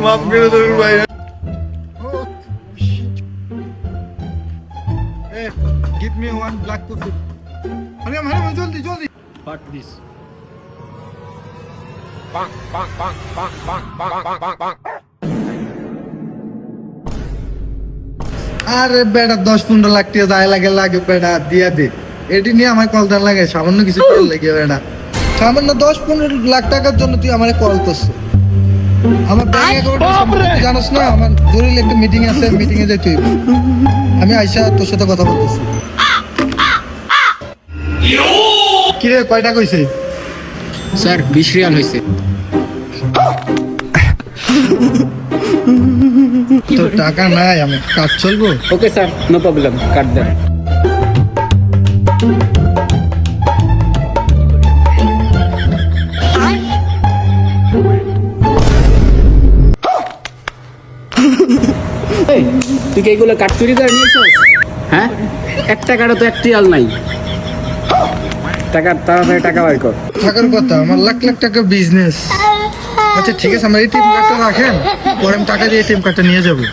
মাফ করে দেবেন ভাই। Give me one black coffee. Hurry up, জলদি জলদি। Fuck this. আরে বেটা 10-15 লাখ টাকা যায় লাগে বেটা দিয়া দে। এটি নিয়ে আমার কল দেন লাগে সামান্য কিছু করে লাগে বেটা। সামান্য 10-15 লাখ টাকার জন্য তুই আমারে কল করছিস। আমার ব্যাংক অ্যাকাউন্টে জানোস না, আমার জরুরি একটা মিটিং আছে, মিটিং এ যাইতে হইব। আমি আইসা তোর সাথে কথা বলতেছি। কি রে কয়টা কইছে? স্যার 20 রিয়াল হইছে। তো টাকা নাই, আমি কাজ চলবো। ওকে স্যার, নো প্রবলেম, কাট দেন। তুই কি এগুলো কাট চুরি করে নিয়েছিস? হ্যাঁ, 1 টাকারও তো 1 রিয়াল নাই। তাড়াতাড়ি টাকা বের কর। টাকার কথা, আমার লাখ লাখ টাকা বিজনেস। আচ্ছা ঠিক আছে, আমার এটিএম কার্ডটা রাখেন, পরে আমি টাকা দিয়ে এটিএম কার্ডটা নিয়ে যাবো।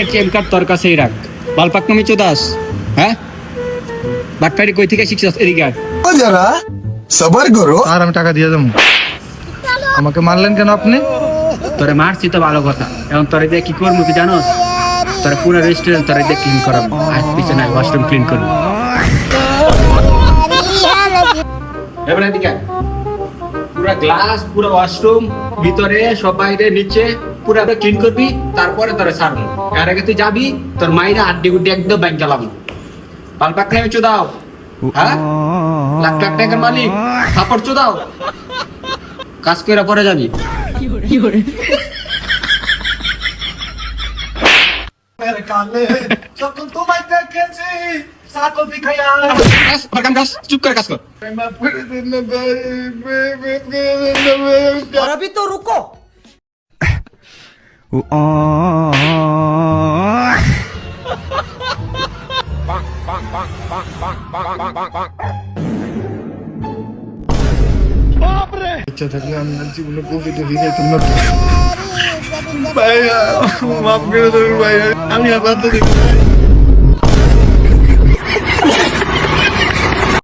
এটিএম কার্ড তোর কাছেই রাখ। বালপাক নামি চোদাস, হ্যাঁ? বাটপাড়ি কই থেকে শিখছিস? এদিকে আয়। যারা সবার করো। আর আমি টাকা দিয়ে দেবো। আমাকে মারলেন কেন আপনি? তোরে মারছি তো ভালো কথা, এখন তোরে দিয়ে কি করবো তুই জানোস? তোরে পুরো রেস্টুরেন্ট তোরে দিয়ে ক্লিন করাবো। আজ পিছনে ওয়াশরুম ক্লিন করবো। এবারে এদিকে আয়। পুরো গ্লাস, পুরো ওয়াশরুম, ভিতরে সব বাইরে নিচে পুরো ক্লিন করবি, তারপরে তোরে ছাড়বো। এর আগে তুই যাবি, তোর মাইরা আড্ডি গুড্ডি একদম ব্যাংক চালাবো। বালপাক নেমে চোদাও, হ্যাঁ? লাখ লাখ টাকার মালিক, থাপড় চোদাও। কাজ করে পরে যাবি। চুপ করে কাজ কর। और अभी तो रुको। ইচ্ছা থাকলে আমি জীবনে কফি টফি খাইতাম না। ভাই মাফ করে দেবেন ভাই, আমি আবার তো দেখি